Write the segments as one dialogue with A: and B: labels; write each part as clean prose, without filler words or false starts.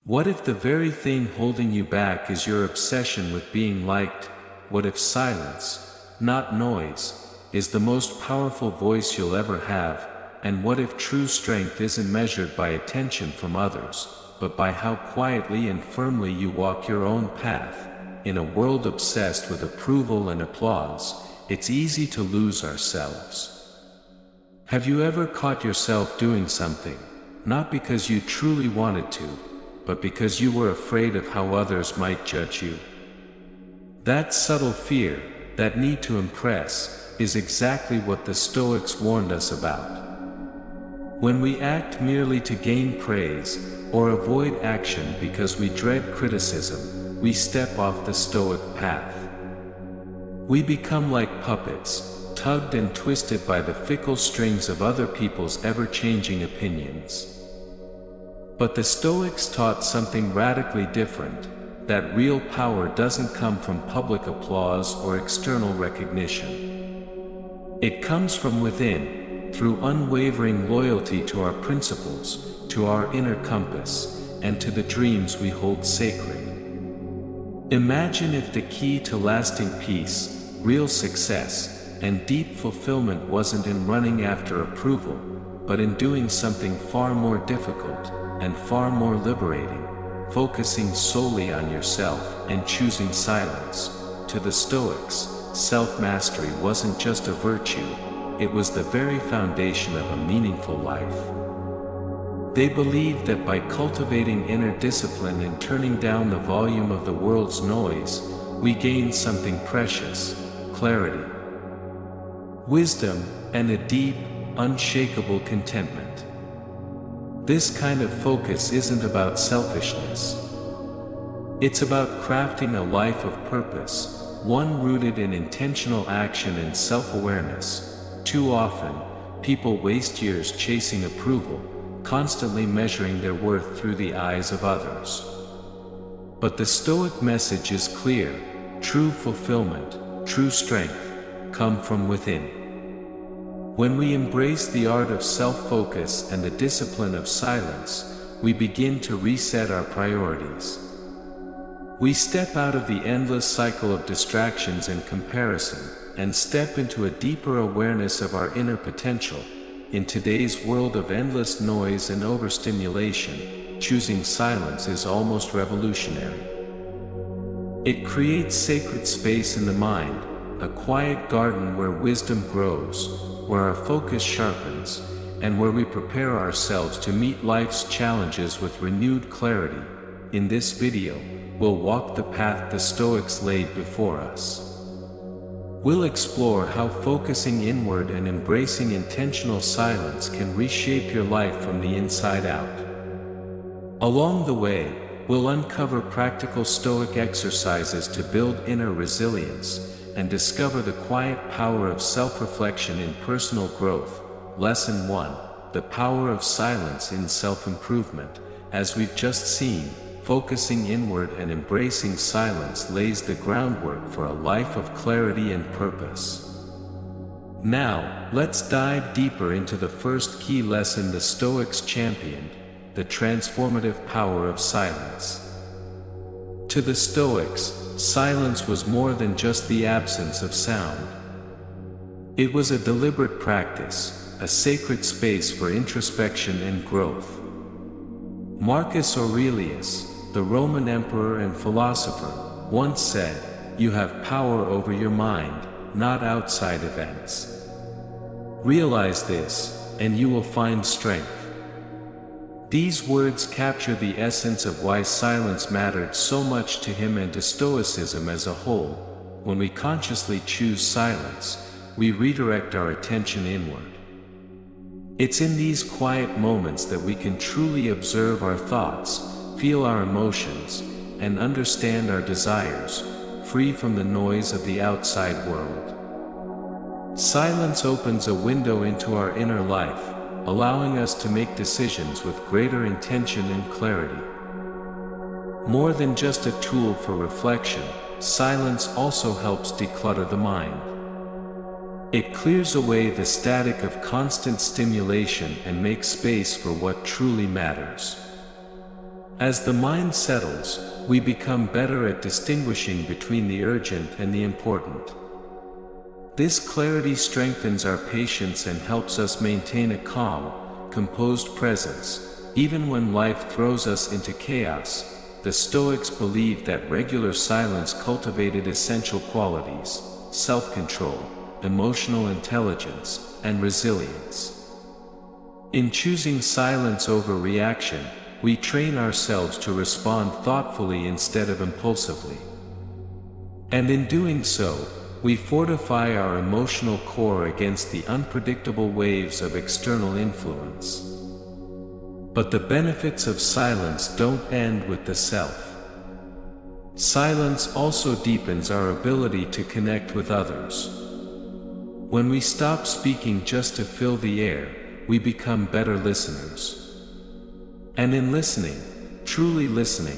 A: What if the very thing holding you back is your obsession with being liked? What if silence, not noise, is the most powerful voice you'll ever have? And what if true strength isn't measured by attention from others, but by how quietly and firmly you walk your own path? In a world obsessed with approval and applause, it's easy to lose ourselves. Have you ever caught yourself doing something, not because you truly wanted to, but because you were afraid of how others might judge you? That subtle fear, that need to impress, is exactly what the Stoics warned us about. When we act merely to gain praise, or avoid action because we dread criticism, we step off the Stoic path. We become like puppets, tugged and twisted by the fickle strings of other people's ever-changing opinions. But the Stoics taught something radically different, that real power doesn't come from public applause or external recognition. It comes from within, through unwavering loyalty to our principles, to our inner compass, and to the dreams we hold sacred. Imagine if the key to lasting peace, real success, and deep fulfillment wasn't in running after approval, but in doing something far more difficult, and far more liberating, focusing solely on yourself and choosing silence. To the Stoics, self-mastery wasn't just a virtue, it was the very foundation of a meaningful life. They believed that by cultivating inner discipline and turning down the volume of the world's noise, we gain something precious: clarity, wisdom, and a deep, unshakable contentment. This kind of focus isn't about selfishness. It's about crafting a life of purpose, one rooted in intentional action and self-awareness. Too often, people waste years chasing approval, constantly measuring their worth through the eyes of others. But the Stoic message is clear: true fulfillment, true strength, come from within. When we embrace the art of self-focus and the discipline of silence, we begin to reset our priorities. We step out of the endless cycle of distractions and comparison, and step into a deeper awareness of our inner potential. In today's world of endless noise and overstimulation, choosing silence is almost revolutionary. It creates sacred space in the mind, a quiet garden where wisdom grows, where our focus sharpens, and where we prepare ourselves to meet life's challenges with renewed clarity. In this video, we'll walk the path the Stoics laid before us. We'll explore how focusing inward and embracing intentional silence can reshape your life from the inside out. Along the way, we'll uncover practical Stoic exercises to build inner resilience, and discover the quiet power of self-reflection in personal growth. Lesson 1: The power of silence in self-improvement. As we've just seen, focusing inward and embracing silence lays the groundwork for a life of clarity and purpose. Now, let's dive deeper into the first key lesson the Stoics championed: the transformative power of silence. To the Stoics, silence was more than just the absence of sound. It was a deliberate practice, a sacred space for introspection and growth. Marcus Aurelius, the Roman emperor and philosopher, once said, "You have power over your mind, not outside events. Realize this, and you will find strength." These words capture the essence of why silence mattered so much to him and to Stoicism as a whole. When we consciously choose silence, we redirect our attention inward. It's in these quiet moments that we can truly observe our thoughts, feel our emotions, and understand our desires, free from the noise of the outside world. Silence opens a window into our inner life, allowing us to make decisions with greater intention and clarity. More than just a tool for reflection, silence also helps declutter the mind. It clears away the static of constant stimulation and makes space for what truly matters. As the mind settles, we become better at distinguishing between the urgent and the important. This clarity strengthens our patience and helps us maintain a calm, composed presence, even when life throws us into chaos. The Stoics believed that regular silence cultivated essential qualities: self-control, emotional intelligence, and resilience. In choosing silence over reaction, we train ourselves to respond thoughtfully instead of impulsively. And in doing so, we fortify our emotional core against the unpredictable waves of external influence. But the benefits of silence don't end with the self. Silence also deepens our ability to connect with others. When we stop speaking just to fill the air, we become better listeners. And in listening, truly listening,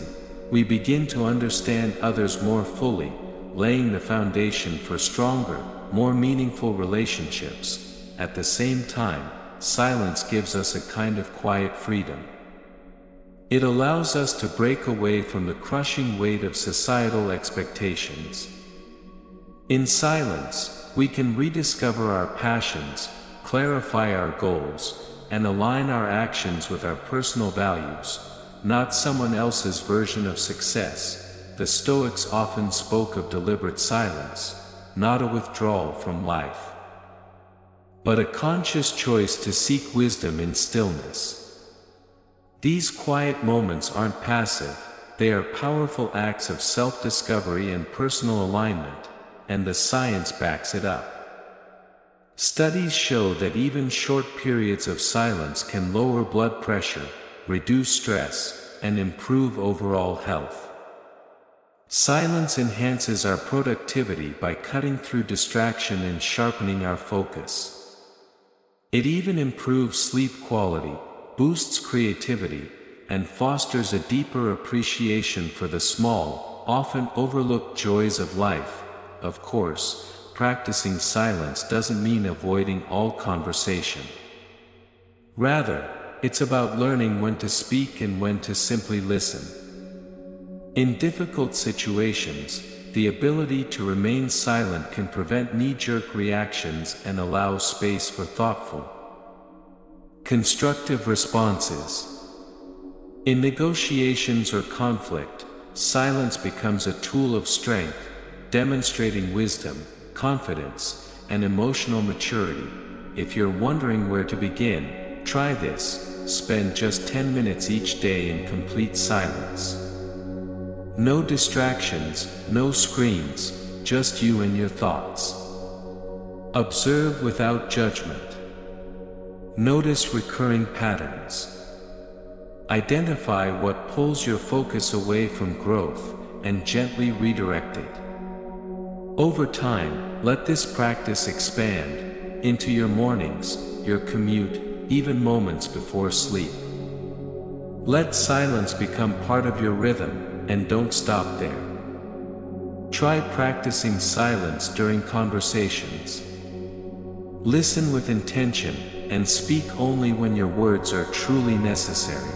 A: we begin to understand others more fully, laying the foundation for stronger, more meaningful relationships. At the same time, silence gives us a kind of quiet freedom. It allows us to break away from the crushing weight of societal expectations. In silence, we can rediscover our passions, clarify our goals, and align our actions with our personal values, not someone else's version of success. The Stoics often spoke of deliberate silence, not a withdrawal from life, but a conscious choice to seek wisdom in stillness. These quiet moments aren't passive, they are powerful acts of self-discovery and personal alignment, and the science backs it up. Studies show that even short periods of silence can lower blood pressure, reduce stress, and improve overall health. Silence enhances our productivity by cutting through distraction and sharpening our focus. It even improves sleep quality, boosts creativity, and fosters a deeper appreciation for the small, often overlooked joys of life. Of course, practicing silence doesn't mean avoiding all conversation. Rather, it's about learning when to speak and when to simply listen. In difficult situations, the ability to remain silent can prevent knee-jerk reactions and allow space for thoughtful, constructive responses. In negotiations or conflict, silence becomes a tool of strength, demonstrating wisdom, confidence, and emotional maturity. If you're wondering where to begin, try this: spend just 10 minutes each day in complete silence. No distractions, no screens, just you and your thoughts. Observe without judgment. Notice recurring patterns. Identify what pulls your focus away from growth, and gently redirect it. Over time, let this practice expand into your mornings, your commute, even moments before sleep. Let silence become part of your rhythm, and don't stop there. Try practicing silence during conversations. Listen with intention, and speak only when your words are truly necessary.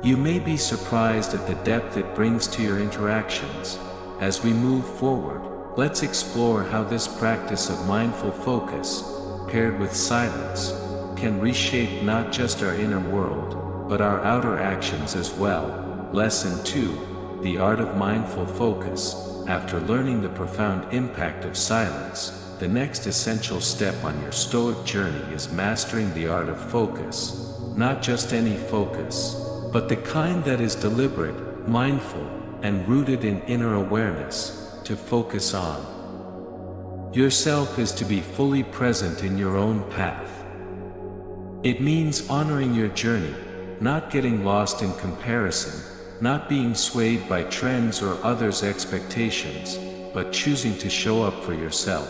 A: You may be surprised at the depth it brings to your interactions. As we move forward, let's explore how this practice of mindful focus, paired with silence, can reshape not just our inner world, but our outer actions as well. Lesson 2: The Art of Mindful Focus. After learning the profound impact of silence, the next essential step on your Stoic journey is mastering the art of focus. Not just any focus, but the kind that is deliberate, mindful, and rooted in inner awareness. To focus on yourself is to be fully present in your own path. It means honoring your journey, not getting lost in comparison, not being swayed by trends or others' expectations, but choosing to show up for yourself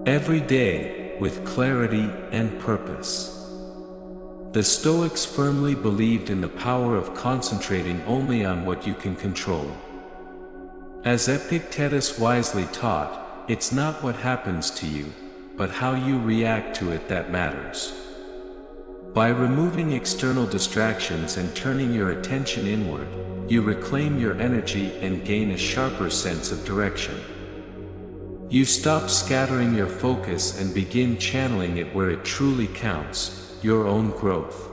A: every day, with clarity and purpose. The Stoics firmly believed in the power of concentrating only on what you can control. As Epictetus wisely taught, it's not what happens to you, but how you react to it that matters. By removing external distractions and turning your attention inward, you reclaim your energy and gain a sharper sense of direction. You stop scattering your focus and begin channeling it where it truly counts, your own growth.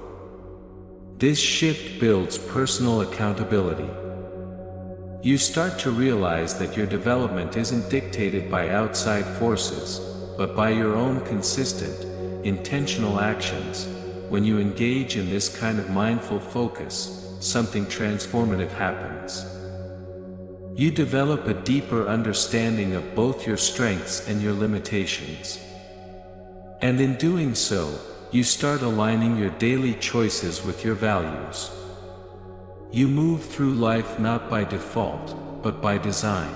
A: This shift builds personal accountability. You start to realize that your development isn't dictated by outside forces, but by your own consistent, intentional actions. When you engage in this kind of mindful focus, something transformative happens. You develop a deeper understanding of both your strengths and your limitations. And in doing so, you start aligning your daily choices with your values. You move through life not by default, but by design.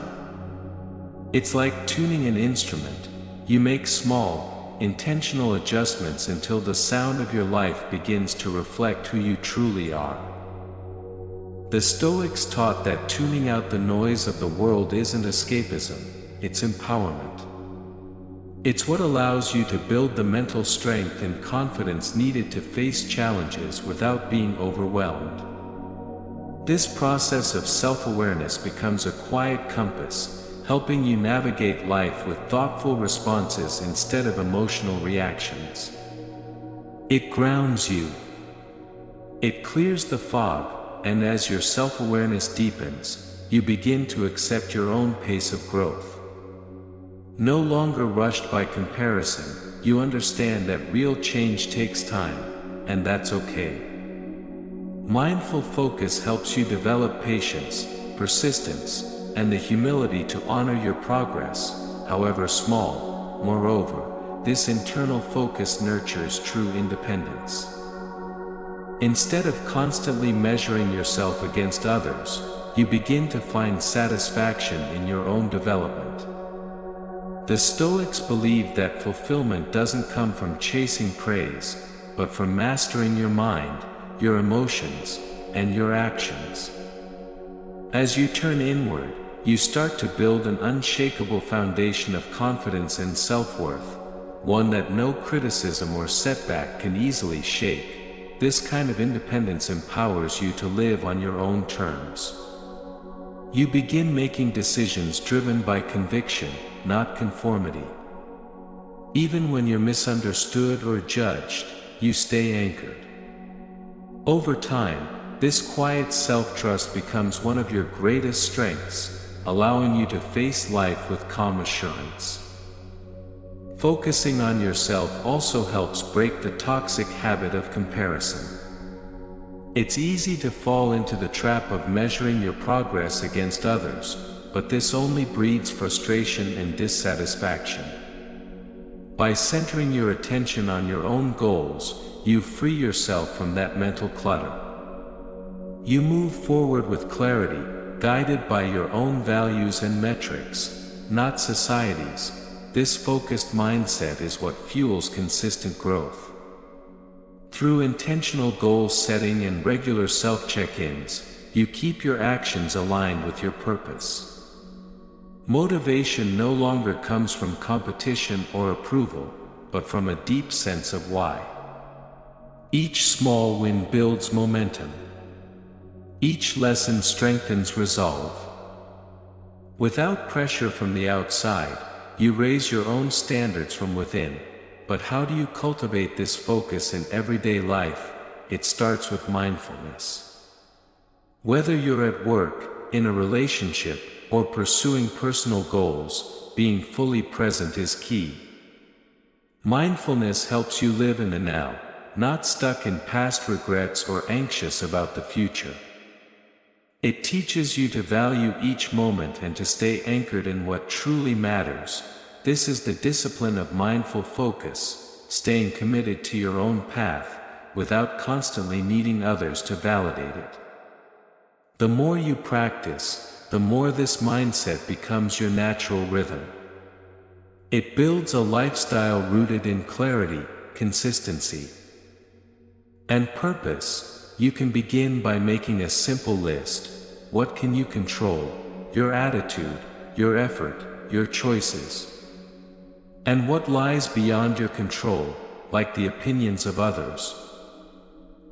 A: It's like tuning an instrument. You make small, intentional adjustments until the sound of your life begins to reflect who you truly are. The Stoics taught that tuning out the noise of the world isn't escapism, it's empowerment. It's what allows you to build the mental strength and confidence needed to face challenges without being overwhelmed. This process of self-awareness becomes a quiet compass, helping you navigate life with thoughtful responses instead of emotional reactions. It grounds you. It clears the fog, and as your self-awareness deepens, you begin to accept your own pace of growth. No longer rushed by comparison, you understand that real change takes time, and that's okay. Mindful focus helps you develop patience, persistence, and the humility to honor your progress, however small. Moreover, this internal focus nurtures true independence. Instead of constantly measuring yourself against others, you begin to find satisfaction in your own development. The Stoics believed that fulfillment doesn't come from chasing praise, but from mastering your mind, your emotions, and your actions. As you turn inward, you start to build an unshakable foundation of confidence and self-worth, one that no criticism or setback can easily shake. This kind of independence empowers you to live on your own terms. You begin making decisions driven by conviction, not conformity. Even when you're misunderstood or judged, you stay anchored. Over time, this quiet self-trust becomes one of your greatest strengths, allowing you to face life with calm assurance. Focusing on yourself also helps break the toxic habit of comparison. It's easy to fall into the trap of measuring your progress against others, but this only breeds frustration and dissatisfaction. By centering your attention on your own goals, you free yourself from that mental clutter. You move forward with clarity, guided by your own values and metrics, not society's. This focused mindset is what fuels consistent growth. Through intentional goal setting and regular self-check-ins, you keep your actions aligned with your purpose. Motivation no longer comes from competition or approval, but from a deep sense of why. Each small win builds momentum. Each lesson strengthens resolve. Without pressure from the outside, you raise your own standards from within. But how do you cultivate this focus in everyday life? It starts with mindfulness. Whether you're at work, in a relationship, or pursuing personal goals, being fully present is key. Mindfulness helps you live in the now, not stuck in past regrets or anxious about the future. It teaches you to value each moment and to stay anchored in what truly matters. This is the discipline of mindful focus, staying committed to your own path, without constantly needing others to validate it. The more you practice, the more this mindset becomes your natural rhythm. It builds a lifestyle rooted in clarity, consistency, and purpose. You can begin by making a simple list. What can you control? Your attitude, your effort, your choices. And what lies beyond your control, like the opinions of others?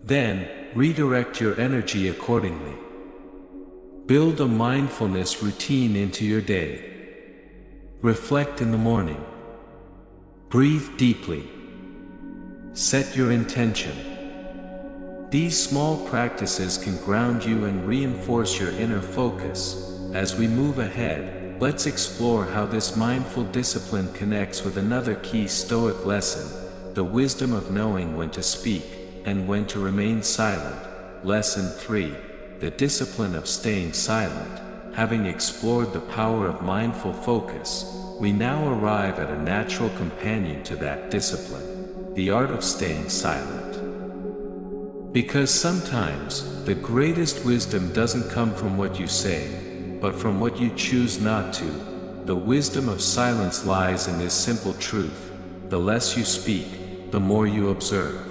A: Then, redirect your energy accordingly. Build a mindfulness routine into your day. Reflect in the morning. Breathe deeply. Set your intention. These small practices can ground you and reinforce your inner focus. As we move ahead, let's explore how this mindful discipline connects with another key Stoic lesson, the wisdom of knowing when to speak and when to remain silent. Lesson 3. The discipline of staying silent. Having explored the power of mindful focus, we now arrive at a natural companion to that discipline, the art of staying silent. Because sometimes, the greatest wisdom doesn't come from what you say, but from what you choose not to. The wisdom of silence lies in this simple truth: the less you speak, the more you observe.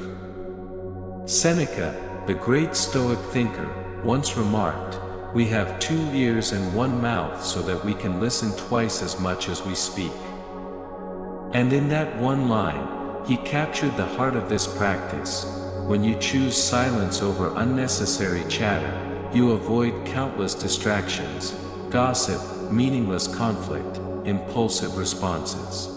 A: Seneca, the great Stoic thinker, once remarked, "We have 2 ears and 1 mouth so that we can listen twice as much as we speak." And in that one line, he captured the heart of this practice. When you choose silence over unnecessary chatter, you avoid countless distractions, gossip, meaningless conflict, impulsive responses.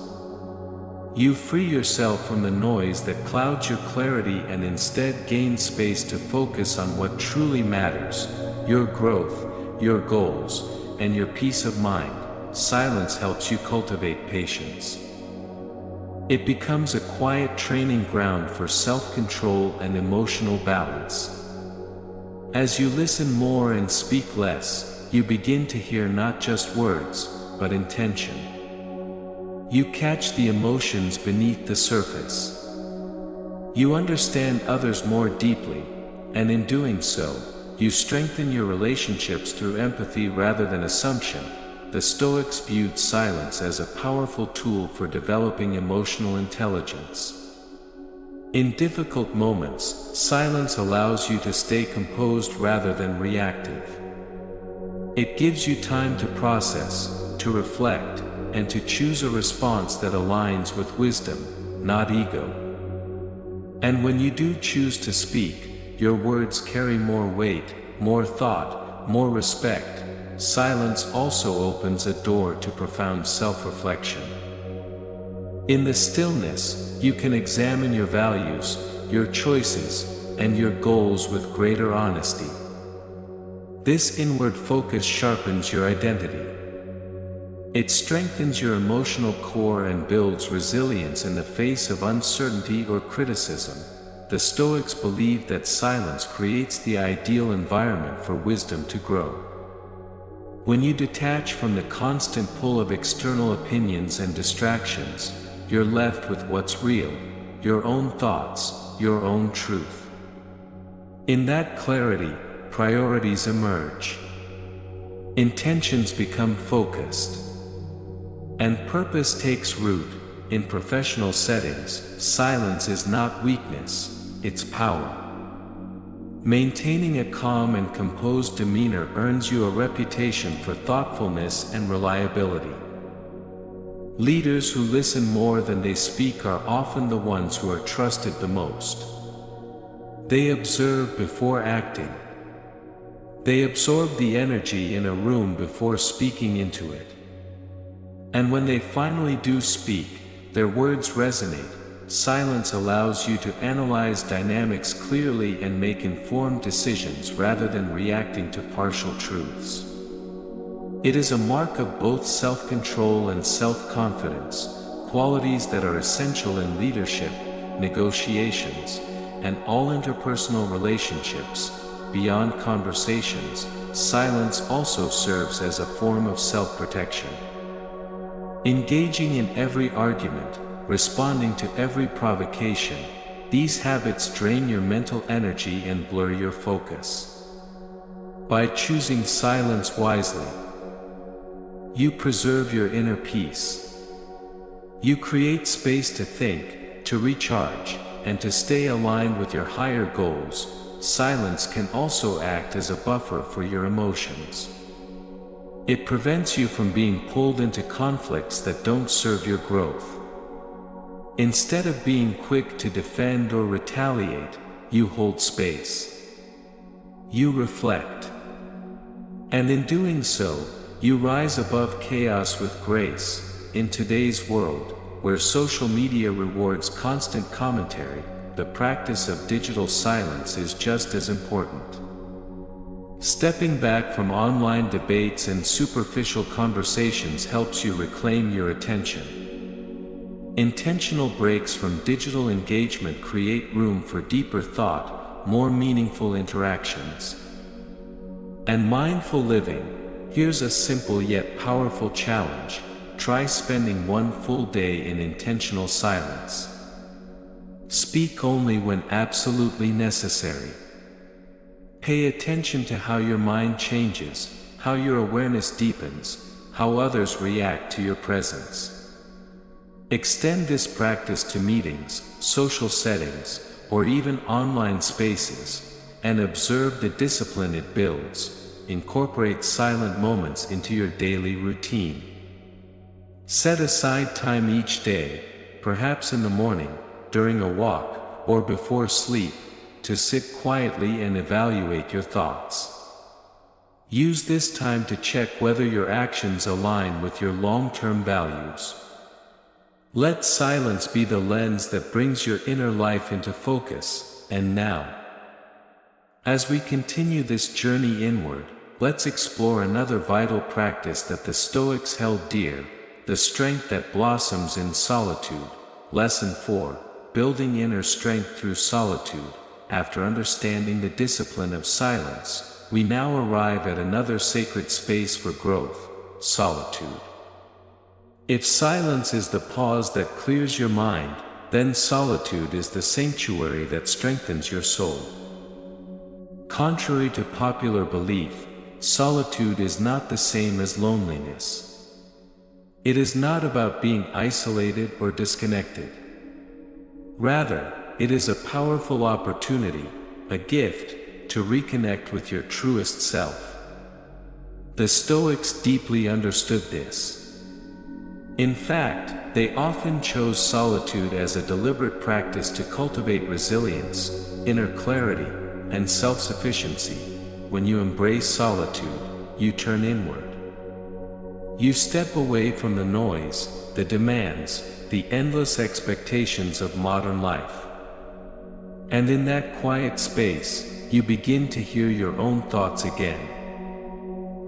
A: You free yourself from the noise that clouds your clarity and instead gain space to focus on what truly matters: your growth, your goals, and your peace of mind. Silence helps you cultivate patience. It becomes a quiet training ground for self-control and emotional balance. As you listen more and speak less, you begin to hear not just words, but intention. You catch the emotions beneath the surface. You understand others more deeply, and in doing so, you strengthen your relationships through empathy rather than assumption. The Stoics viewed silence as a powerful tool for developing emotional intelligence. In difficult moments, silence allows you to stay composed rather than reactive. It gives you time to process, to reflect, and to choose a response that aligns with wisdom, not ego. And when you do choose to speak, your words carry more weight, more thought, more respect. Silence also opens a door to profound self-reflection. In the stillness, you can examine your values, your choices, and your goals with greater honesty. This inward focus sharpens your identity. It strengthens your emotional core and builds resilience in the face of uncertainty or criticism. The Stoics believed that silence creates the ideal environment for wisdom to grow. When you detach from the constant pull of external opinions and distractions, you're left with what's real, your own thoughts, your own truth. In that clarity, priorities emerge. Intentions become focused. And purpose takes root. In professional settings, silence is not weakness, it's power. Maintaining a calm and composed demeanor earns you a reputation for thoughtfulness and reliability. Leaders who listen more than they speak are often the ones who are trusted the most. They observe before acting. They absorb the energy in a room before speaking into it. And when they finally do speak, their words resonate. Silence allows you to analyze dynamics clearly and make informed decisions rather than reacting to partial truths. It is a mark of both self-control and self-confidence, qualities that are essential in leadership, negotiations, and all interpersonal relationships. Beyond conversations, silence also serves as a form of self-protection. Engaging in every argument, responding to every provocation, these habits drain your mental energy and blur your focus. By choosing silence wisely, you preserve your inner peace. You create space to think, to recharge, and to stay aligned with your higher goals. Silence can also act as a buffer for your emotions. It prevents you from being pulled into conflicts that don't serve your growth. Instead of being quick to defend or retaliate, you hold space. You reflect. And in doing so, you rise above chaos with grace. In today's world, where social media rewards constant commentary, the practice of digital silence is just as important. Stepping back from online debates and superficial conversations helps you reclaim your attention. Intentional breaks from digital engagement create room for deeper thought, more meaningful interactions. And mindful living, here's a simple yet powerful challenge. Try spending one full day in intentional silence. Speak only when absolutely necessary. Pay attention to how your mind changes, how your awareness deepens, how others react to your presence. Extend this practice to meetings, social settings, or even online spaces, and observe the discipline it builds. Incorporate silent moments into your daily routine. Set aside time each day, perhaps in the morning, during a walk, or before sleep, to sit quietly and evaluate your thoughts. Use this time to check whether your actions align with your long-term values. Let silence be the lens that brings your inner life into focus. And now, as we continue this journey inward, let's explore another vital practice that the Stoics held dear, the strength that blossoms in solitude. Lesson 4. Building inner strength through solitude. After understanding the discipline of silence, we now arrive at another sacred space for growth: solitude. If silence is the pause that clears your mind, then solitude is the sanctuary that strengthens your soul. Contrary to popular belief, solitude is not the same as loneliness. It is not about being isolated or disconnected. Rather, it is a powerful opportunity, a gift, to reconnect with your truest self. The Stoics deeply understood this. In fact, they often chose solitude as a deliberate practice to cultivate resilience, inner clarity, and self-sufficiency. When you embrace solitude, you turn inward. You step away from the noise, the demands, the endless expectations of modern life. And in that quiet space, you begin to hear your own thoughts again.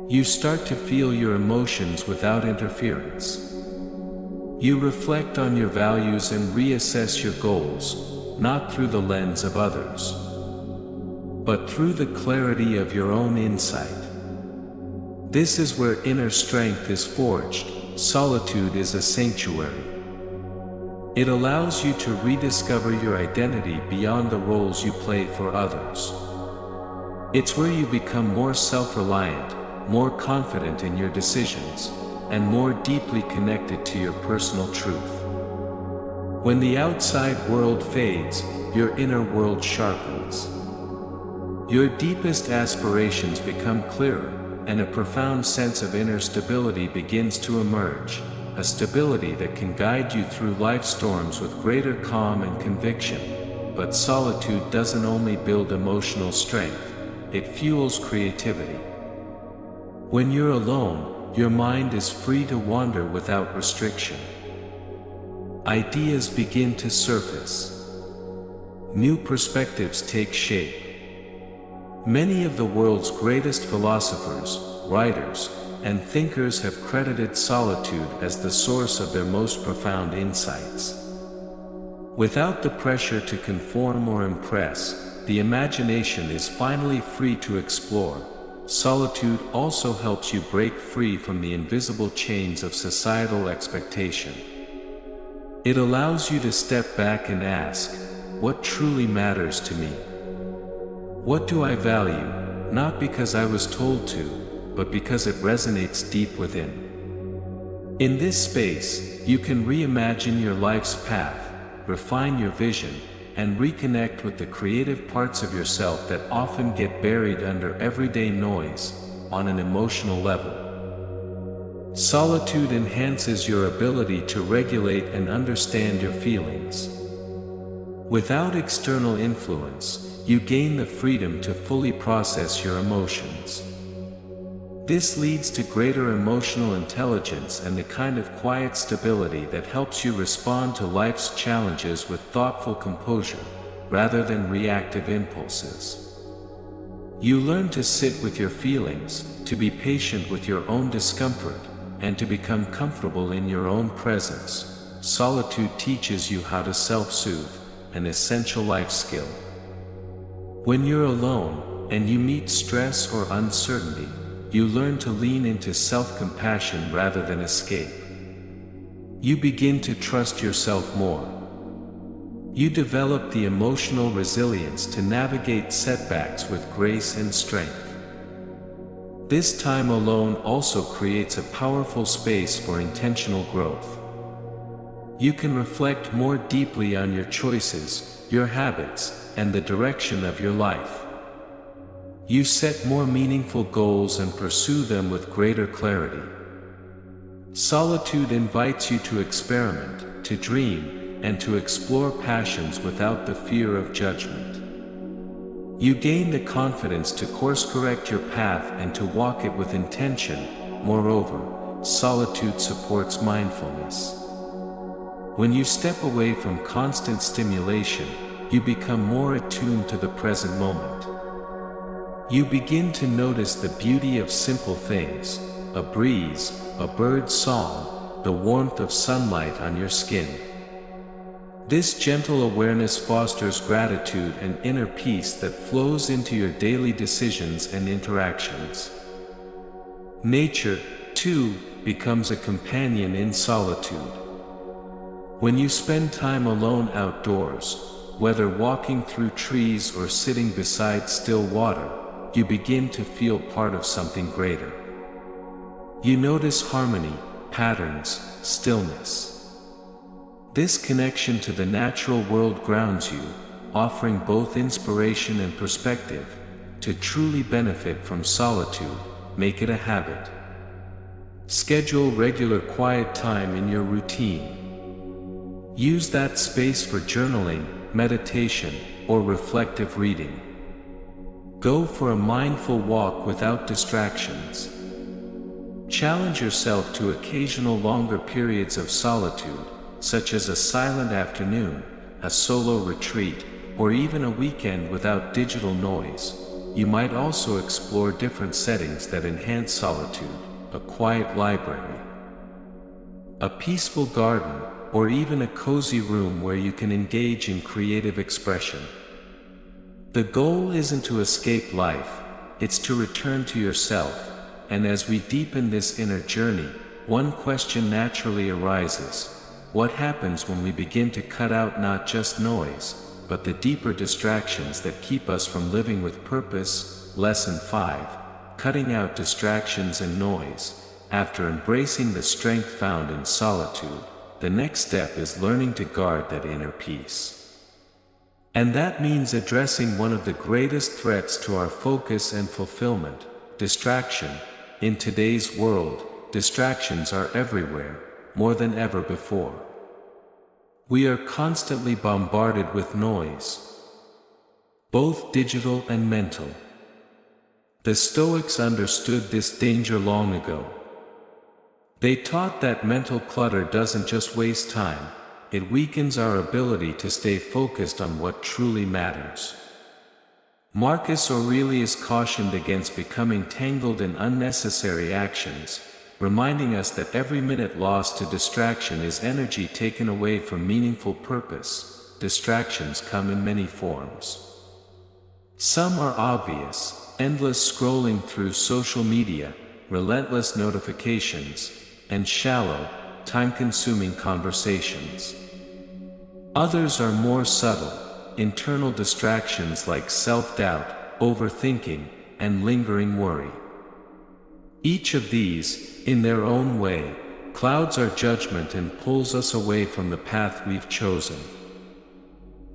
A: You start to feel your emotions without interference. You reflect on your values and reassess your goals, not through the lens of others, but through the clarity of your own insight. This is where inner strength is forged. Solitude is a sanctuary. It allows you to rediscover your identity beyond the roles you play for others. It's where you become more self-reliant, more confident in your decisions, and more deeply connected to your personal truth. When the outside world fades, your inner world sharpens. Your deepest aspirations become clearer, and a profound sense of inner stability begins to emerge, a stability that can guide you through life's storms with greater calm and conviction. But solitude doesn't only build emotional strength, it fuels creativity. When you're alone, your mind is free to wander without restriction. Ideas begin to surface. New perspectives take shape. Many of the world's greatest philosophers, writers, and thinkers have credited solitude as the source of their most profound insights. Without the pressure to conform or impress, the imagination is finally free to explore. Solitude also helps you break free from the invisible chains of societal expectation. It allows you to step back and ask, what truly matters to me? What do I value, not because I was told to, but because it resonates deep within? In this space, you can reimagine your life's path, refine your vision, and reconnect with the creative parts of yourself that often get buried under everyday noise. On an emotional level, solitude enhances your ability to regulate and understand your feelings. Without external influence, you gain the freedom to fully process your emotions. This leads to greater emotional intelligence and the kind of quiet stability that helps you respond to life's challenges with thoughtful composure, rather than reactive impulses. You learn to sit with your feelings, to be patient with your own discomfort, and to become comfortable in your own presence. Solitude teaches you how to self-soothe, an essential life skill. When you're alone, and you meet stress or uncertainty, you learn to lean into self-compassion rather than escape. You begin to trust yourself more. You develop the emotional resilience to navigate setbacks with grace and strength. This time alone also creates a powerful space for intentional growth. You can reflect more deeply on your choices, your habits, and the direction of your life. You set more meaningful goals and pursue them with greater clarity. Solitude invites you to experiment, to dream, and to explore passions without the fear of judgment. You gain the confidence to course-correct your path and to walk it with intention. Moreover, solitude supports mindfulness. When you step away from constant stimulation, you become more attuned to the present moment. You begin to notice the beauty of simple things, a breeze, a bird's song, the warmth of sunlight on your skin. This gentle awareness fosters gratitude and inner peace that flows into your daily decisions and interactions. Nature, too, becomes a companion in solitude. When you spend time alone outdoors, whether walking through trees or sitting beside still water, you begin to feel part of something greater. You notice harmony, patterns, stillness. This connection to the natural world grounds you, offering both inspiration and perspective. To truly benefit from solitude, make it a habit. Schedule regular quiet time in your routine. Use that space for journaling, meditation, or reflective reading. Go for a mindful walk without distractions. Challenge yourself to occasional longer periods of solitude, such as a silent afternoon, a solo retreat, or even a weekend without digital noise. You might also explore different settings that enhance solitude, a quiet library, a peaceful garden, or even a cozy room where you can engage in creative expression. The goal isn't to escape life, it's to return to yourself, and as we deepen this inner journey, one question naturally arises. What happens when we begin to cut out not just noise, but the deeper distractions that keep us from living with purpose? Lesson 5. Cutting out distractions and noise. After embracing the strength found in solitude, the next step is learning to guard that inner peace. And that means addressing one of the greatest threats to our focus and fulfillment, distraction. In today's world, distractions are everywhere, more than ever before. We are constantly bombarded with noise, both digital and mental. The Stoics understood this danger long ago. They taught that mental clutter doesn't just waste time, it weakens our ability to stay focused on what truly matters. Marcus Aurelius cautioned against becoming tangled in unnecessary actions, reminding us that every minute lost to distraction is energy taken away from meaningful purpose. Distractions come in many forms. Some are obvious, endless scrolling through social media, relentless notifications, and shallow, time-consuming conversations. Others are more subtle, internal distractions like self-doubt, overthinking, and lingering worry. Each of these, in their own way, clouds our judgment and pulls us away from the path we've chosen.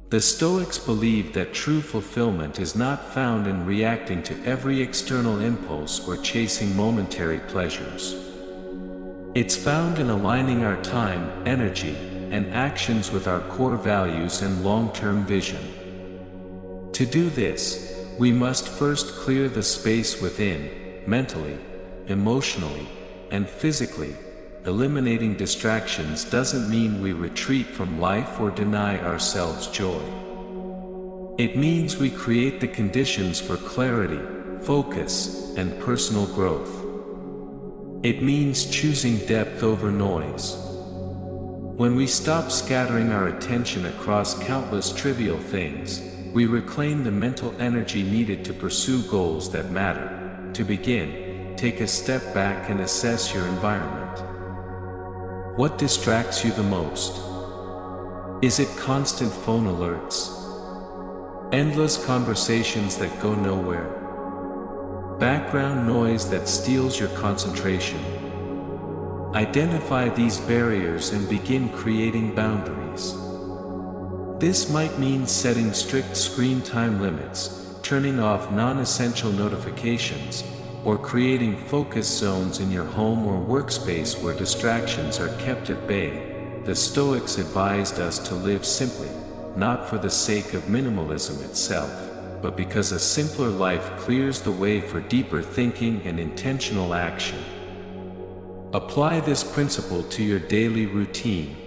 A: The Stoics believed that true fulfillment is not found in reacting to every external impulse or chasing momentary pleasures. It's found in aligning our time, energy, and actions with our core values and long-term vision. To do this, we must first clear the space within, mentally, emotionally, and physically. Eliminating distractions doesn't mean we retreat from life or deny ourselves joy. It means we create the conditions for clarity, focus, and personal growth. It means choosing depth over noise. When we stop scattering our attention across countless trivial things, we reclaim the mental energy needed to pursue goals that matter. To begin, take a step back and assess your environment. What distracts you the most? Is it constant phone alerts? Endless conversations that go nowhere? Background noise that steals your concentration? Identify these barriers and begin creating boundaries. This might mean setting strict screen time limits, turning off non-essential notifications, or creating focus zones in your home or workspace where distractions are kept at bay. The Stoics advised us to live simply, not for the sake of minimalism itself, but because a simpler life clears the way for deeper thinking and intentional action. Apply this principle to your daily routine.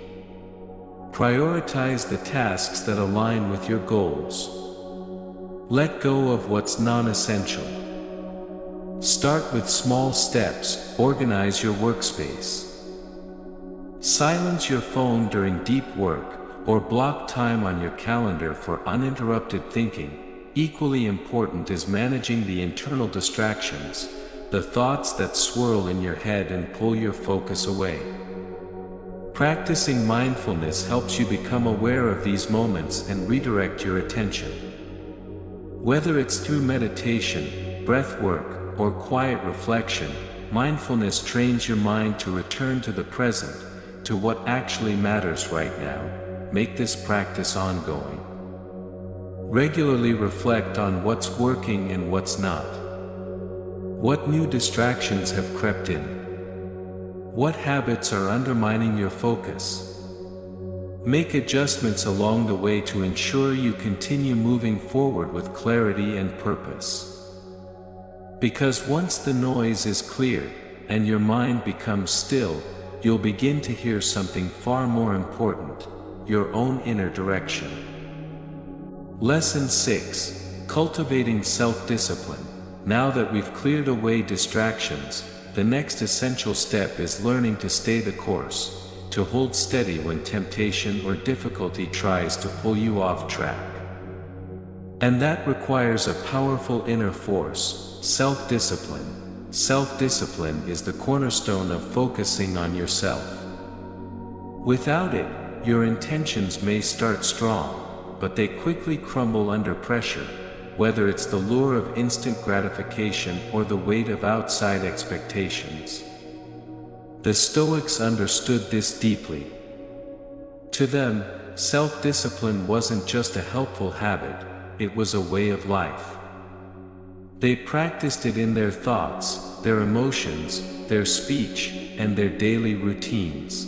A: Prioritize the tasks that align with your goals. Let go of what's non-essential. Start with small steps. Organize your workspace. Silence your phone during deep work, or block time on your calendar for uninterrupted thinking. Equally important is managing the internal distractions, the thoughts that swirl in your head and pull your focus away. Practicing mindfulness helps you become aware of these moments and redirect your attention. Whether it's through meditation, breath work, or quiet reflection, mindfulness trains your mind to return to the present, to what actually matters right now. Make this practice ongoing. Regularly reflect on what's working and what's not. What new distractions have crept in? What habits are undermining your focus? Make adjustments along the way to ensure you continue moving forward with clarity and purpose. Because once the noise is clear, and your mind becomes still, you'll begin to hear something far more important: your own inner direction. Lesson 6. Cultivating self-discipline. Now that we've cleared away distractions, the next essential step is learning to stay the course, to hold steady when temptation or difficulty tries to pull you off track. And that requires a powerful inner force, self-discipline. Self-discipline is the cornerstone of focusing on yourself. Without it, your intentions may start strong, but they quickly crumble under pressure, whether it's the lure of instant gratification or the weight of outside expectations. The Stoics understood this deeply. To them, self-discipline wasn't just a helpful habit, it was a way of life. They practiced it in their thoughts, their emotions, their speech, and their daily routines.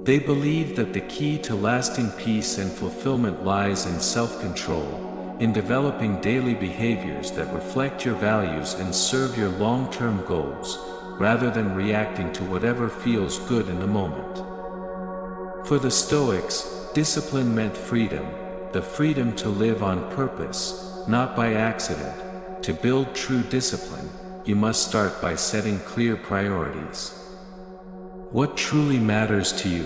A: They believed that the key to lasting peace and fulfillment lies in self-control, in developing daily behaviors that reflect your values and serve your long-term goals, rather than reacting to whatever feels good in the moment. For the Stoics, discipline meant freedom, the freedom to live on purpose, not by accident. To build true discipline, you must start by setting clear priorities. What truly matters to you?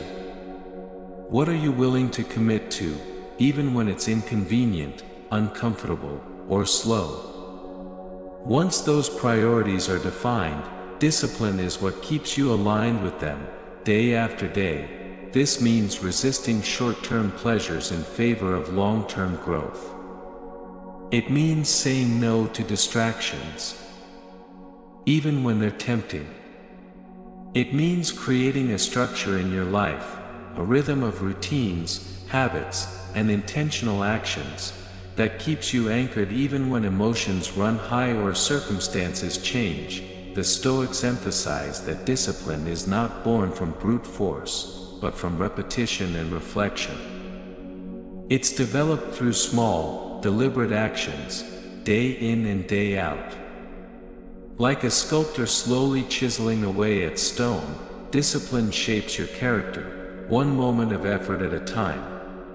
A: What are you willing to commit to, even when it's inconvenient, uncomfortable, or slow? Once those priorities are defined, discipline is what keeps you aligned with them, day after day. This means resisting short-term pleasures in favor of long-term growth. It means saying no to distractions, even when they're tempting. It means creating a structure in your life, a rhythm of routines, habits, and intentional actions, that keeps you anchored even when emotions run high or circumstances change. The Stoics emphasize that discipline is not born from brute force, but from repetition and reflection. It's developed through small, deliberate actions, day in and day out. Like a sculptor slowly chiseling away at stone, discipline shapes your character, one moment of effort at a time.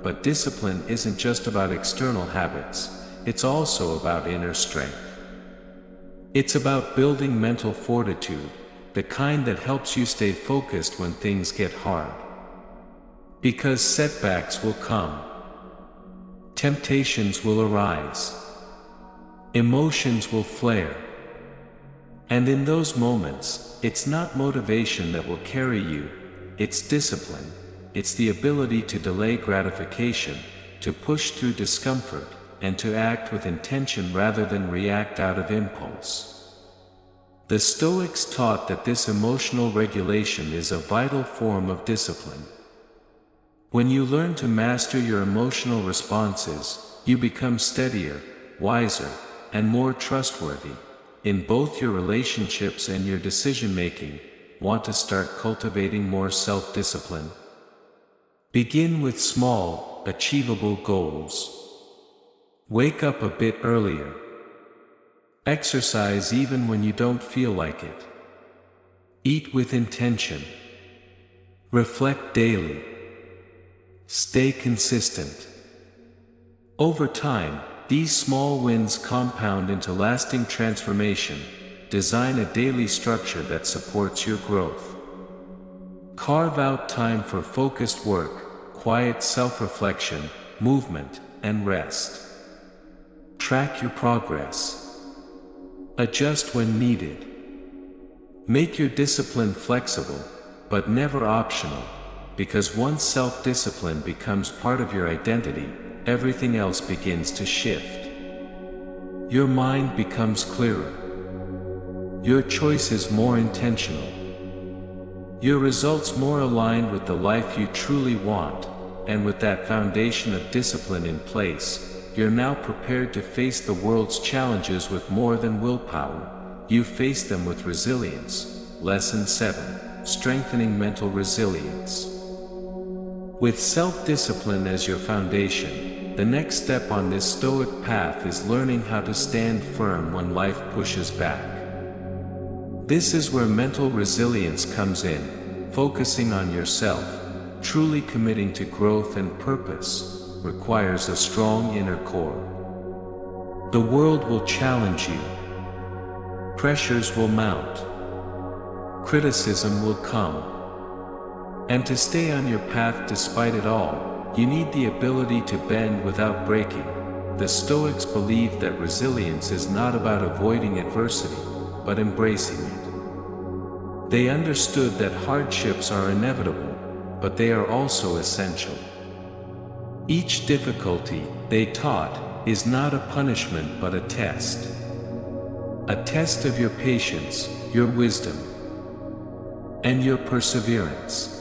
A: But discipline isn't just about external habits, it's also about inner strength. It's about building mental fortitude, the kind that helps you stay focused when things get hard. Because setbacks will come. Temptations will arise. Emotions will flare. And in those moments, it's not motivation that will carry you, it's discipline. It's the ability to delay gratification, to push through discomfort, and to act with intention rather than react out of impulse. The Stoics taught that this emotional regulation is a vital form of discipline. When you learn to master your emotional responses, you become steadier, wiser, and more trustworthy, in both your relationships and your decision-making. Want to start cultivating more self-discipline? Begin with small, achievable goals. Wake up a bit earlier. Exercise even when you don't feel like it. Eat with intention. Reflect daily. Stay consistent. Over time, these small wins compound into lasting transformation. Design a daily structure that supports your growth. Carve out time for focused work, quiet self-reflection, movement, and rest. Track your progress. Adjust when needed. Make your discipline flexible, but never optional, because once self-discipline becomes part of your identity, everything else begins to shift. Your mind becomes clearer. Your choices more intentional. Your results more aligned with the life you truly want, and with that foundation of discipline in place, you're now prepared to face the world's challenges with more than willpower. You face them with resilience. Lesson 7. Strengthening mental resilience. With self-discipline as your foundation, the next step on this Stoic path is learning how to stand firm when life pushes back. This is where mental resilience comes in, focusing on yourself, truly committing to growth and purpose, requires a strong inner core. The world will challenge you. Pressures will mount. Criticism will come. And to stay on your path despite it all, you need the ability to bend without breaking. The Stoics believed that resilience is not about avoiding adversity, but embracing it. They understood that hardships are inevitable, but they are also essential. Each difficulty, they taught, is not a punishment but a test. A test of your patience, your wisdom, and your perseverance.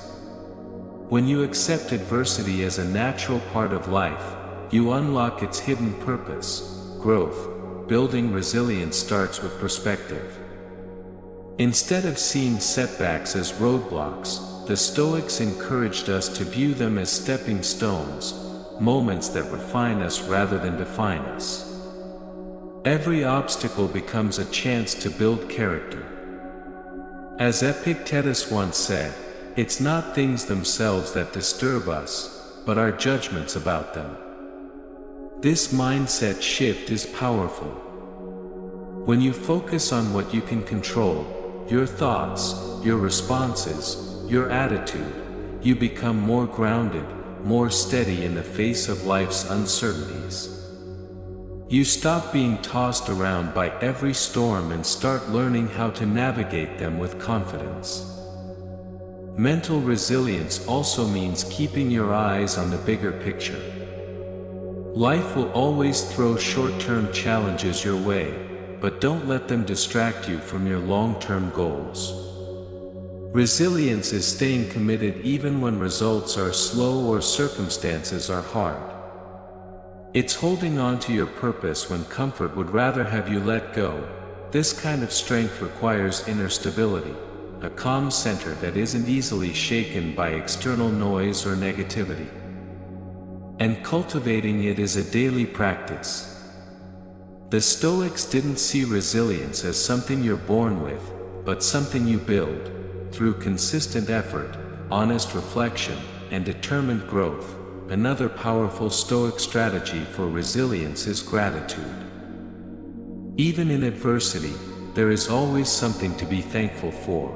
A: When you accept adversity as a natural part of life, you unlock its hidden purpose, growth. Building resilience starts with perspective. Instead of seeing setbacks as roadblocks, the Stoics encouraged us to view them as stepping stones, moments that refine us rather than define us. Every obstacle becomes a chance to build character. As Epictetus once said, it's not things themselves that disturb us, but our judgments about them. This mindset shift is powerful. When you focus on what you can control, your thoughts, your responses, your attitude, you become more grounded, more steady in the face of life's uncertainties. You stop being tossed around by every storm and start learning how to navigate them with confidence. Mental resilience also means keeping your eyes on the bigger picture. Life will always throw short-term challenges your way, but don't let them distract you from your long-term goals. Resilience is staying committed even when results are slow or circumstances are hard. It's holding on to your purpose when comfort would rather have you let go. This kind of strength requires inner stability, a calm center that isn't easily shaken by external noise or negativity. and cultivating it is a daily practice. The Stoics didn't see resilience as something you're born with, but something you build, through consistent effort, honest reflection, and determined growth. Another powerful Stoic strategy for resilience is gratitude. Even in adversity, there is always something to be thankful for.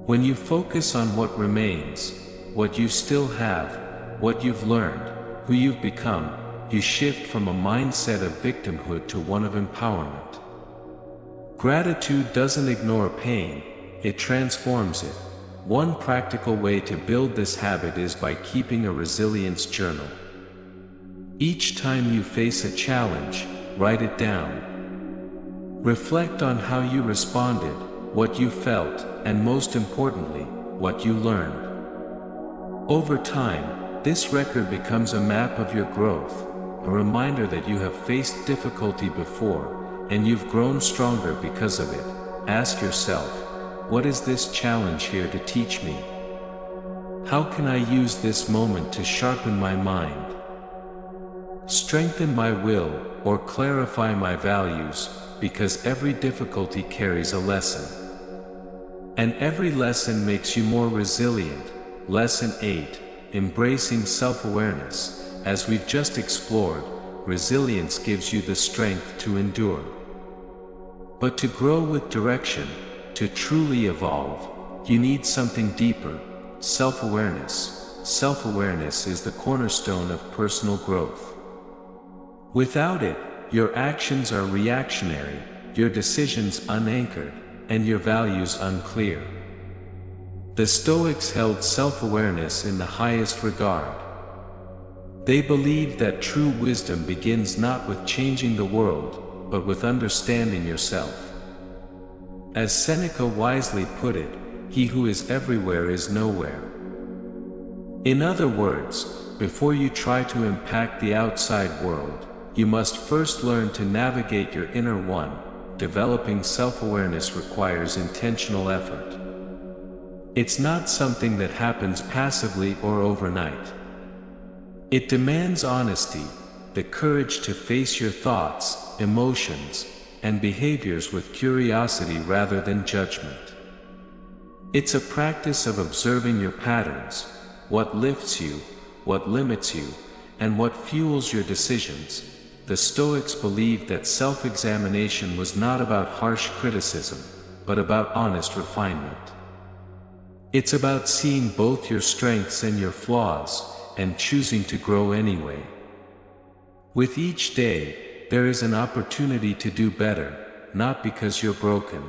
A: When you focus on what remains, what you still have, what you've learned, who you've become, you shift from a mindset of victimhood to one of empowerment. Gratitude doesn't ignore pain, it transforms it. One practical way to build this habit is by keeping a resilience journal. Each time you face a challenge, write it down. Reflect on how you responded, what you felt, and most importantly, what you learned. Over time, this record becomes a map of your growth, a reminder that you have faced difficulty before, and you've grown stronger because of it. Ask yourself, what is this challenge here to teach me? How can I use this moment to sharpen my mind, strengthen my will, or clarify my values? Because every difficulty carries a lesson. And every lesson makes you more resilient. Lesson 8, Embracing Self-Awareness. As we've just explored, resilience gives you the strength to endure. But to grow with direction, to truly evolve, you need something deeper: self-awareness. Self-awareness is the cornerstone of personal growth. Without it, your actions are reactionary, your decisions unanchored, and your values unclear. The Stoics held self-awareness in the highest regard. They believed that true wisdom begins not with changing the world, but with understanding yourself. As Seneca wisely put it, he who is everywhere is nowhere. In other words, before you try to impact the outside world, you must first learn to navigate your inner one. Developing self-awareness requires intentional effort. It's not something that happens passively or overnight. It demands honesty, the courage to face your thoughts, emotions, and behaviors with curiosity rather than judgment. It's a practice of observing your patterns, what lifts you, what limits you, and what fuels your decisions. The Stoics believed that self-examination was not about harsh criticism, but about honest refinement. It's about seeing both your strengths and your flaws, and choosing to grow anyway. With each day, there is an opportunity to do better, not because you're broken,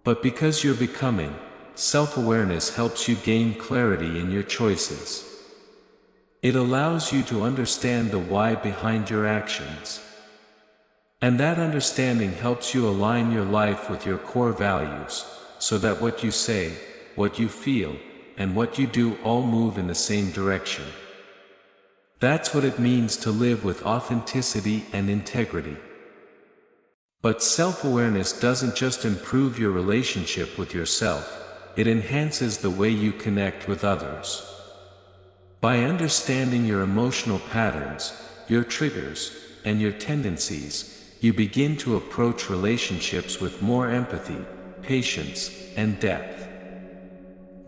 A: but because you're becoming. Self-awareness helps you gain clarity in your choices. It allows you to understand the why behind your actions. And that understanding helps you align your life with your core values, so that what you say, what you feel, and what you do all move in the same direction. That's what it means to live with authenticity and integrity. But self-awareness doesn't just improve your relationship with yourself, it enhances the way you connect with others. By understanding your emotional patterns, your triggers, and your tendencies, you begin to approach relationships with more empathy, patience, and depth.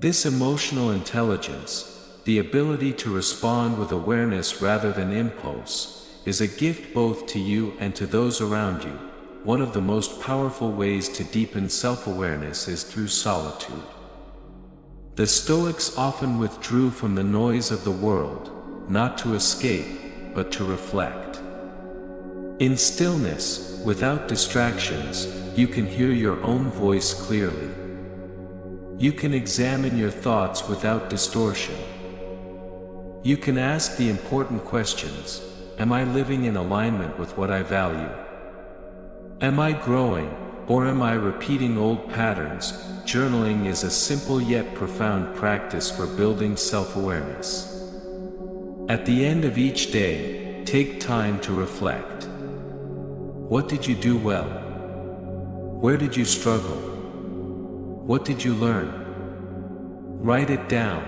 A: This emotional intelligence, the ability to respond with awareness rather than impulse, is a gift both to you and to those around you. One of the most powerful ways to deepen self-awareness is through solitude. The Stoics often withdrew from the noise of the world, not to escape, but to reflect. In stillness, without distractions, you can hear your own voice clearly. You can examine your thoughts without distortion. You can ask the important questions: am I living in alignment with what I value? Am I growing, or am I repeating old patterns? Journaling is a simple yet profound practice for building self-awareness. At the end of each day, take time to reflect. What did you do well? Where did you struggle? What did you learn? Write it down.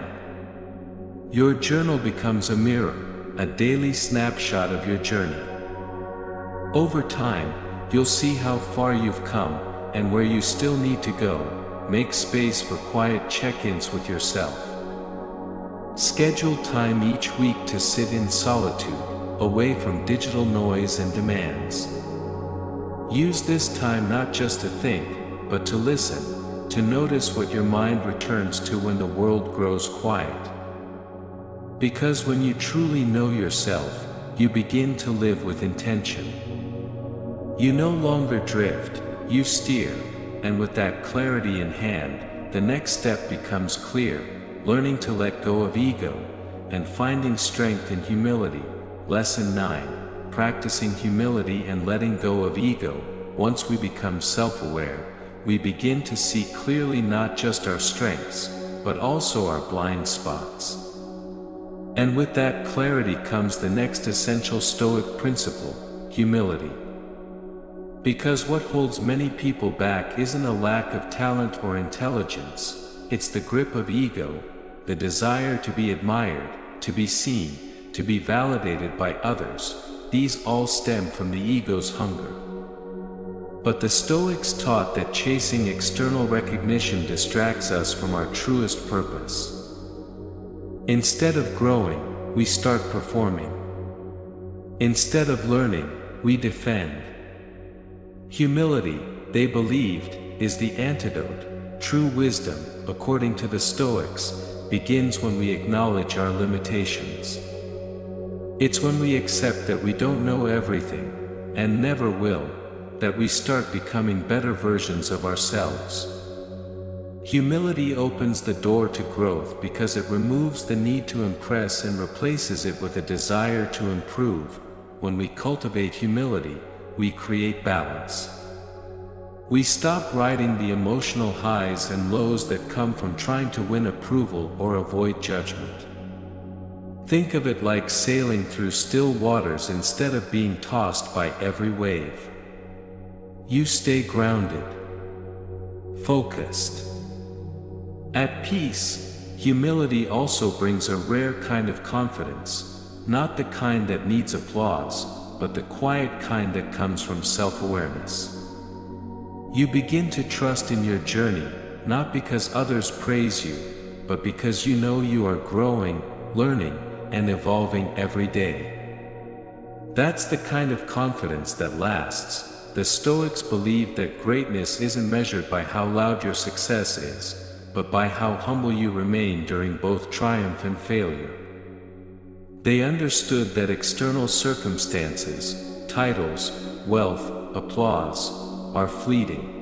A: Your journal becomes a mirror, a daily snapshot of your journey. Over time, you'll see how far you've come, and where you still need to go. Make space for quiet check-ins with yourself. Schedule time each week to sit in solitude, away from digital noise and demands. Use this time not just to think, but to listen, to notice what your mind returns to when the world grows quiet. Because when you truly know yourself, you begin to live with intention. You no longer drift, you steer, and with that clarity in hand, the next step becomes clear, learning to let go of ego, and finding strength in humility. Lesson 9. Practicing humility and letting go of ego. Once we become self-aware, we begin to see clearly not just our strengths, but also our blind spots. And with that clarity comes the next essential Stoic principle, humility. Because what holds many people back isn't a lack of talent or intelligence, it's the grip of ego, the desire to be admired, to be seen, to be validated by others. These all stem from the ego's hunger. But the Stoics taught that chasing external recognition distracts us from our truest purpose. Instead of growing, we start performing. Instead of learning, we defend. Humility, they believed, is the antidote. True wisdom, according to the Stoics, begins when we acknowledge our limitations. It's when we accept that we don't know everything, and never will, that we start becoming better versions of ourselves. Humility opens the door to growth because it removes the need to impress and replaces it with a desire to improve. When we cultivate humility, we create balance. We stop riding the emotional highs and lows that come from trying to win approval or avoid judgment. Think of it like sailing through still waters instead of being tossed by every wave. You stay grounded, focused, at peace. Humility also brings a rare kind of confidence, not the kind that needs applause, but the quiet kind that comes from self-awareness. You begin to trust in your journey, not because others praise you, but because you know you are growing, learning, and evolving every day. That's the kind of confidence that lasts. The Stoics believed that greatness isn't measured by how loud your success is, but by how humble you remain during both triumph and failure. They understood that external circumstances, titles, wealth, applause, are fleeting.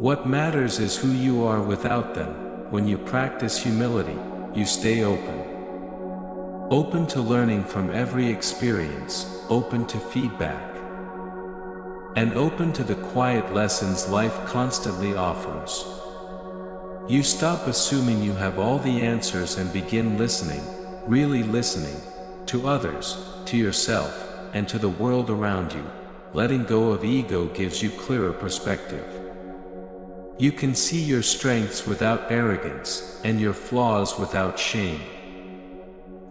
A: What matters is who you are without them. When you practice humility, you stay open. Open to learning from every experience, open to feedback, and open to the quiet lessons life constantly offers. You stop assuming you have all the answers and begin listening, really listening, to others, to yourself, and to the world around you. Letting go of ego gives you clearer perspective. You can see your strengths without arrogance, and your flaws without shame.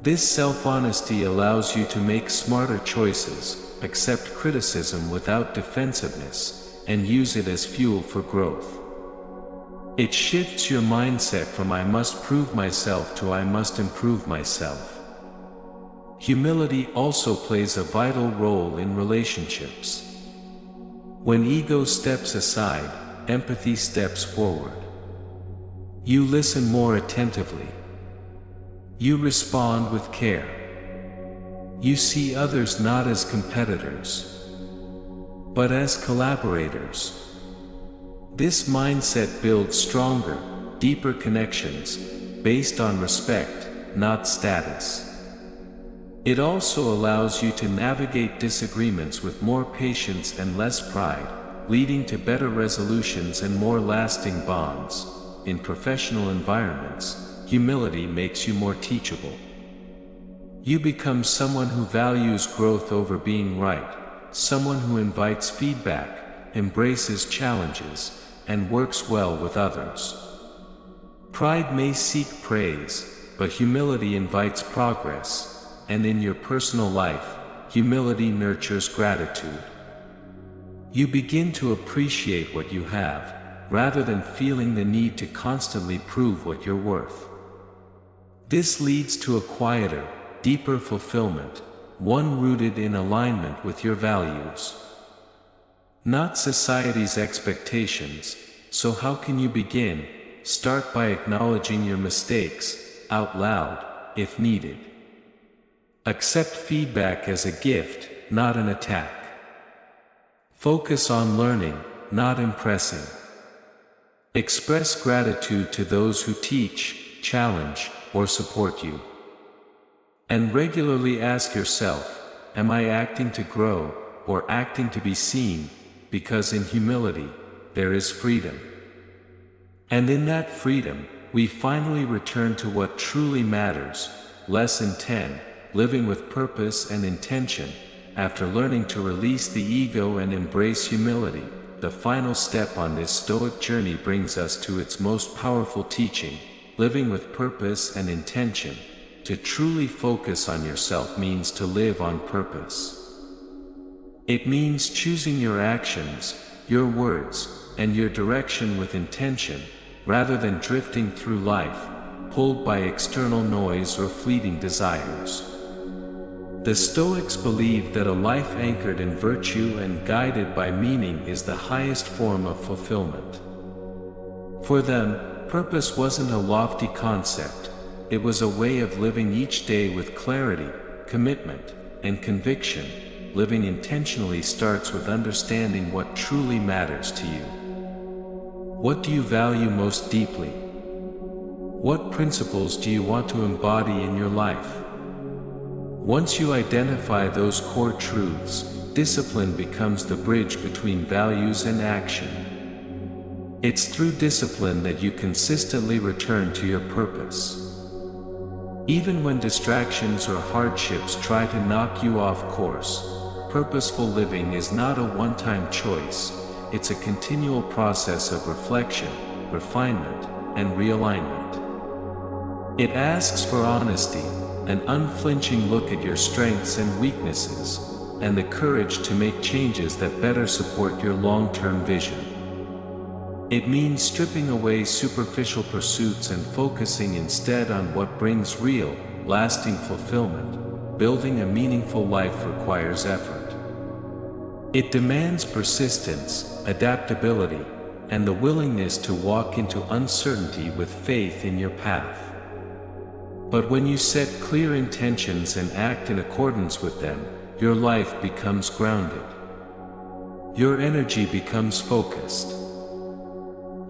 A: This self-honesty allows you to make smarter choices, accept criticism without defensiveness, and use it as fuel for growth. It shifts your mindset from "I must prove myself" to "I must improve myself." Humility also plays a vital role in relationships. When ego steps aside, empathy steps forward. You listen more attentively. You respond with care. You see others not as competitors, but as collaborators. This mindset builds stronger, deeper connections, based on respect, not status. It also allows you to navigate disagreements with more patience and less pride, leading to better resolutions and more lasting bonds. In professional environments, humility makes you more teachable. You become someone who values growth over being right, someone who invites feedback, embraces challenges, and works well with others. Pride may seek praise, but humility invites progress, and in your personal life, humility nurtures gratitude. You begin to appreciate what you have, rather than feeling the need to constantly prove what you're worth. This leads to a quieter, deeper fulfillment, one rooted in alignment with your values. Not society's expectations, so how can you begin? Start by acknowledging your mistakes, out loud, if needed. Accept feedback as a gift, not an attack. Focus on learning, not impressing. Express gratitude to those who teach, challenge, or support you. And regularly ask yourself, am I acting to grow, or acting to be seen? Because in humility, there is freedom. And in that freedom, we finally return to what truly matters. Lesson 10, Living with Purpose and Intention. After learning to release the ego and embrace humility, the final step on this Stoic journey brings us to its most powerful teaching, living with purpose and intention. To truly focus on yourself means to live on purpose. It means choosing your actions, your words, and your direction with intention, rather than drifting through life, pulled by external noise or fleeting desires. The Stoics believed that a life anchored in virtue and guided by meaning is the highest form of fulfillment. For them, purpose wasn't a lofty concept, it was a way of living each day with clarity, commitment, and conviction. Living intentionally starts with understanding what truly matters to you. What do you value most deeply? What principles do you want to embody in your life? Once you identify those core truths, discipline becomes the bridge between values and action. It's through discipline that you consistently return to your purpose. Even when distractions or hardships try to knock you off course, purposeful living is not a one-time choice, it's a continual process of reflection, refinement, and realignment. It asks for honesty, an unflinching look at your strengths and weaknesses, and the courage to make changes that better support your long-term vision. It means stripping away superficial pursuits and focusing instead on what brings real, lasting fulfillment. Building a meaningful life requires effort. It demands persistence, adaptability, and the willingness to walk into uncertainty with faith in your path. But when you set clear intentions and act in accordance with them, your life becomes grounded. Your energy becomes focused.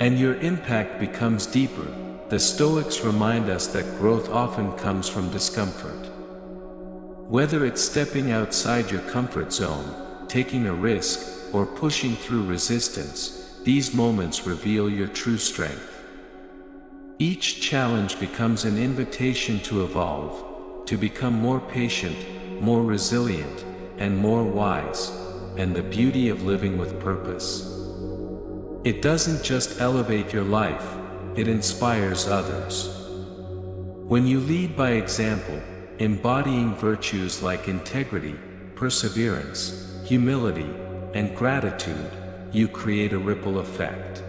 A: And your impact becomes deeper. The Stoics remind us that growth often comes from discomfort. Whether it's stepping outside your comfort zone, taking a risk, or pushing through resistance, these moments reveal your true strength. Each challenge becomes an invitation to evolve, to become more patient, more resilient, and more wise, and the beauty of living with purpose. It doesn't just elevate your life, it inspires others. When you lead by example, embodying virtues like integrity, perseverance, humility, and gratitude, you create a ripple effect.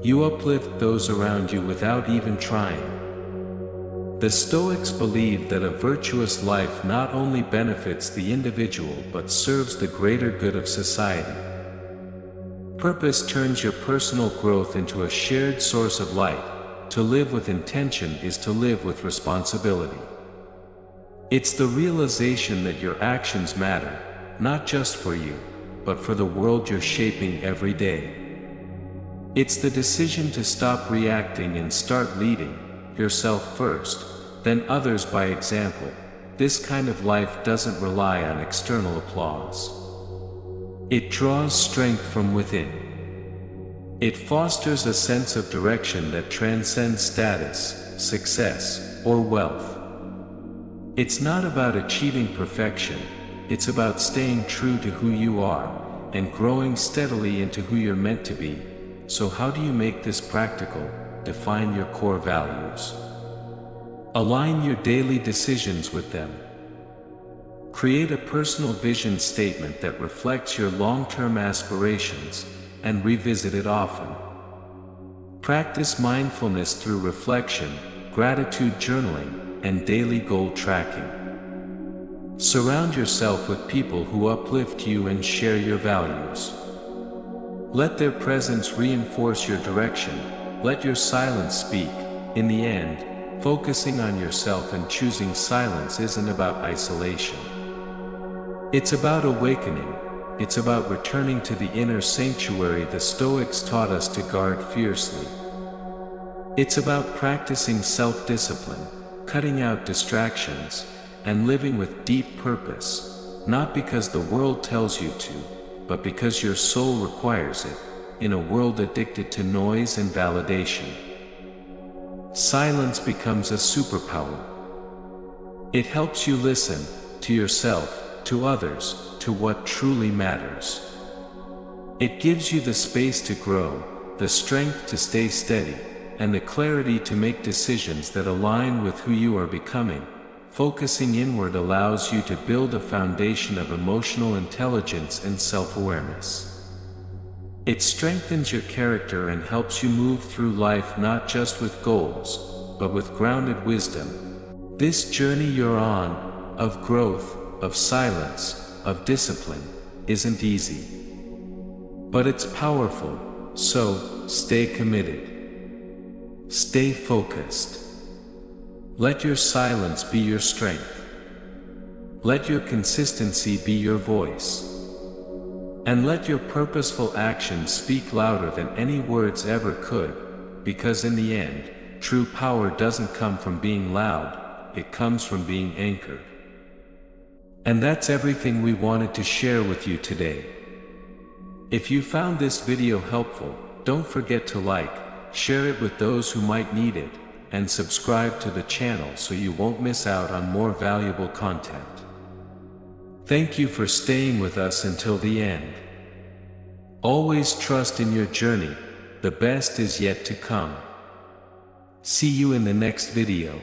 A: You uplift those around you without even trying. The Stoics believed that a virtuous life not only benefits the individual but serves the greater good of society. Purpose turns your personal growth into a shared source of light. To live with intention is to live with responsibility. It's the realization that your actions matter, not just for you, but for the world you're shaping every day. It's the decision to stop reacting and start leading, yourself first, then others by example. This kind of life doesn't rely on external applause. It draws strength from within. It fosters a sense of direction that transcends status, success, or wealth. It's not about achieving perfection, it's about staying true to who you are, and growing steadily into who you're meant to be. So how do you make this practical? Define your core values. Align your daily decisions with them. Create a personal vision statement that reflects your long-term aspirations, and revisit it often. Practice mindfulness through reflection, gratitude journaling, and daily goal tracking. Surround yourself with people who uplift you and share your values. Let their presence reinforce your direction. Let your silence speak. In the end, focusing on yourself and choosing silence isn't about isolation. It's about awakening. It's about returning to the inner sanctuary the Stoics taught us to guard fiercely. It's about practicing self-discipline, cutting out distractions, and living with deep purpose, not because the world tells you to, but because your soul requires it, in a world addicted to noise and validation. Silence becomes a superpower. It helps you listen, to yourself, to others, to what truly matters. It gives you the space to grow, the strength to stay steady, and the clarity to make decisions that align with who you are becoming. Focusing inward allows you to build a foundation of emotional intelligence and self-awareness. It strengthens your character and helps you move through life not just with goals, but with grounded wisdom. This journey you're on, of growth, of silence, of discipline, isn't easy. But it's powerful, so stay committed. Stay focused. Let your silence be your strength. Let your consistency be your voice. And let your purposeful actions speak louder than any words ever could, because in the end, true power doesn't come from being loud, it comes from being anchored. And that's everything we wanted to share with you today. If you found this video helpful, don't forget to like, share it with those who might need it, and subscribe to the channel so you won't miss out on more valuable content. Thank you for staying with us until the end. Always trust in your journey, the best is yet to come. See you in the next video.